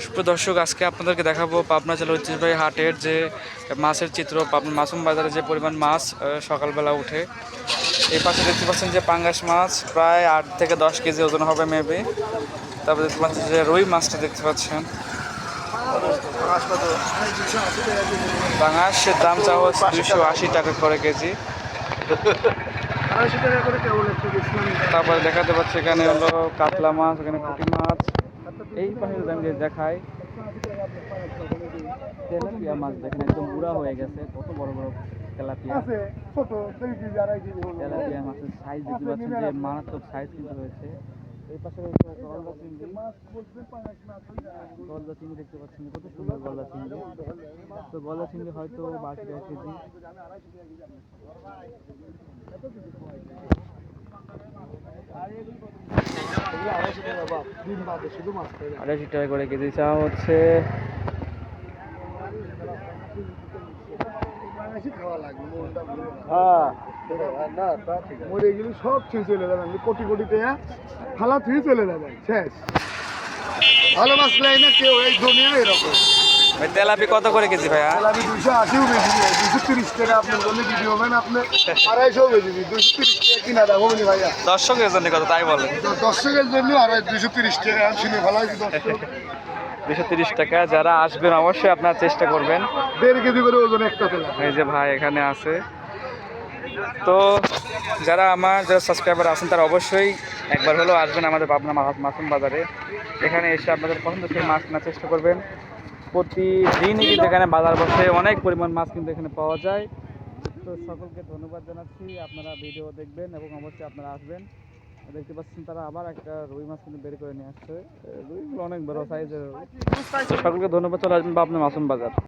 সুপ্রিয় দর্শক, আজকে আপনাদেরকে দেখাবো পাবনা জেলার ঐতিহ্যবাহী হাটের যে মাছের চিত্র। পাবনা মাসুম বাজারে যে পরিমাণ মাছ সকালবেলা উঠে। এই পাশে দেখতে পাচ্ছেন যে পাঙ্গাস মাছ প্রায় 8 থেকে 10 কেজি ওজন হবে মেবি। তারপরে দেখতে পাচ্ছেন যে রুই মাছটা দেখতে পাচ্ছেন। পাঙ্গাসের দাম চাওয়া হচ্ছে 280 টাকা করে কেজি। তারপরে দেখাতে পাচ্ছি এখানে হলো কাতলা মাছ, এখানে পুঁটি মাছ। এই পাশে যদি আমি দেখাই তেলাপিয়া মাছ, দেখেন একদম বুড়া হয়ে গেছে, কত বড় বড় তেলাপিয়া। তেলাপিয়া মাছের সাইজ দেখতে পাচ্ছেন যে মারাত্মক সাইজ কিন্তু হয়েছে। এই পাশে রয়েছে গলদা চিংড়ি। গলদা চিংড়ি দেখতে পাচ্ছেন কত সুন্দর গলদা চিংড়ি। তো গলদা চিংড়ি হয়তো 12 টাকা কেজি। আড়াইশো টাকা করে কেজি চাওয়া হচ্ছে। সব ছেড়ে চলে যাবেন, কোটি কোটি টাকা ফালা থুয়ে চলে যাবেন, শেষ। ভালো মাছ নেই না কেউ এই দুনিয়া এরকম। তেলাপি কত করে কেজি ভাইয়া? আমি 280ও বেশি 230 টাকা আপনার জন্য বিক্রি হবেন, আপনি 250ও বেশি 230 টাকা কিনা দেবো ভাইয়া। দর্শকের জন্য কত তাই বলে? দর্শকের জন্য আর 230 টাকা শুনে ভালো হয়েছে। 230 টাকা। যারা আসবেন অবশ্যই আপনারা চেষ্টা করবেন। 1.5 কেজি করে ওজন একটা তেলা। এই যে ভাই এখানে আছে। তো যারা সাবস্ক্রাইবার আছেন তারা অবশ্যই একবার হলেও আসবেন আমাদের পাবনা মাসুম বাজারে। এখানে এসে আপনাদের পছন্দের মাছ কেনার চেষ্টা করবেন। প্রতিদিনই কিন্তু এখানে বাজার বসে, অনেক পরিমাণ মাছ কিন্তু এখানে পাওয়া যায়। তো সকলকে ধন্যবাদ জানাচ্ছি, আপনারা ভিডিও দেখবেন এবং অবশ্যই আপনারা আসবেন। দেখতে পাচ্ছেন তারা আবার একটা রুই মাছ কিন্তু বের করে নিয়ে আসছে। রুইগুলো অনেক বড় সাইজের। সকলকে ধন্যবাদ, চলে আসবেন পাবনা মাসুম বাজার।